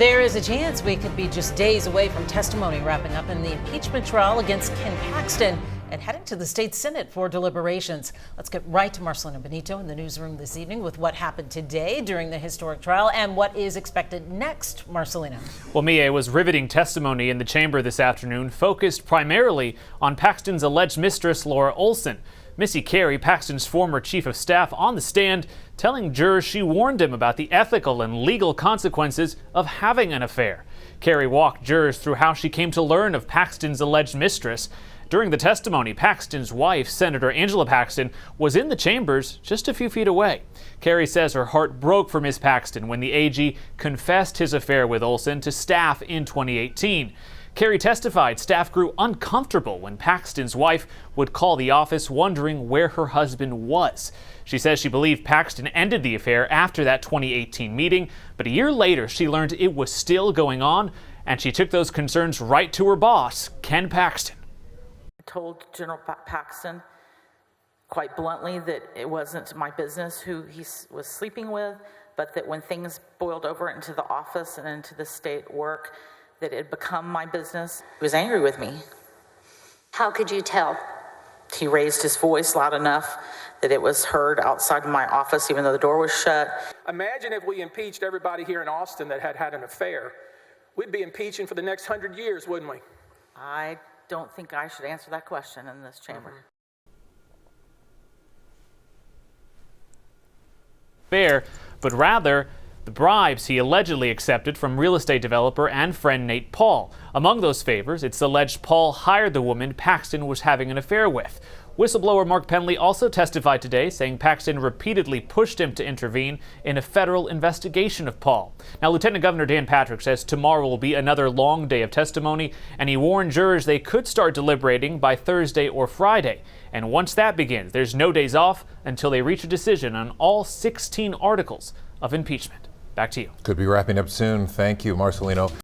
There is a chance we could be just days away from testimony wrapping up in the impeachment trial against Ken Paxton and heading to the state Senate for deliberations. Let's get right to Marcelino Benito in the newsroom this evening with what happened today during the historic trial and what is expected next. Marcelino. Well, Mia, was riveting testimony in the chamber this afternoon, focused primarily on Paxton's alleged mistress, Laura Olson. Missy Cary, Paxton's former chief of staff, on the stand telling jurors she warned him about the ethical and legal consequences of having an affair. Cary walked jurors through how she came to learn of Paxton's alleged mistress. During the testimony, Paxton's wife, Senator Angela Paxton, was in the chambers just a few feet away. Cary says her heart broke for Ms. Paxton when the AG confessed his affair with Olson to staff in 2018. Cary testified staff grew uncomfortable when Paxton's wife would call the office wondering where her husband was. She says she believed Paxton ended the affair after that 2018 meeting, but a year later she learned it was still going on, and she took those concerns right to her boss, Ken Paxton. I told General Paxton quite bluntly that it wasn't my business who he was sleeping with, but that when things boiled over into the office and into the state work, that it had become my business. He was angry with me. How could you tell? He raised his voice loud enough that it was heard outside my office, even though the door was shut. Imagine if we impeached everybody here in Austin that had an affair. We'd be impeaching for the next 100 years, wouldn't we? I don't think I should answer that question in this chamber. Fair, but rather the bribes he allegedly accepted from real estate developer and friend Nate Paul. Among those favors, it's alleged Paul hired the woman Paxton was having an affair with. Whistleblower Mark Penley also testified today, saying Paxton repeatedly pushed him to intervene in a federal investigation of Paul. Now, Lieutenant Governor Dan Patrick says tomorrow will be another long day of testimony, and he warned jurors they could start deliberating by Thursday or Friday. And once that begins, there's no days off until they reach a decision on all 16 articles of impeachment. Back to you. Could be wrapping up soon. Thank you, Marcelino.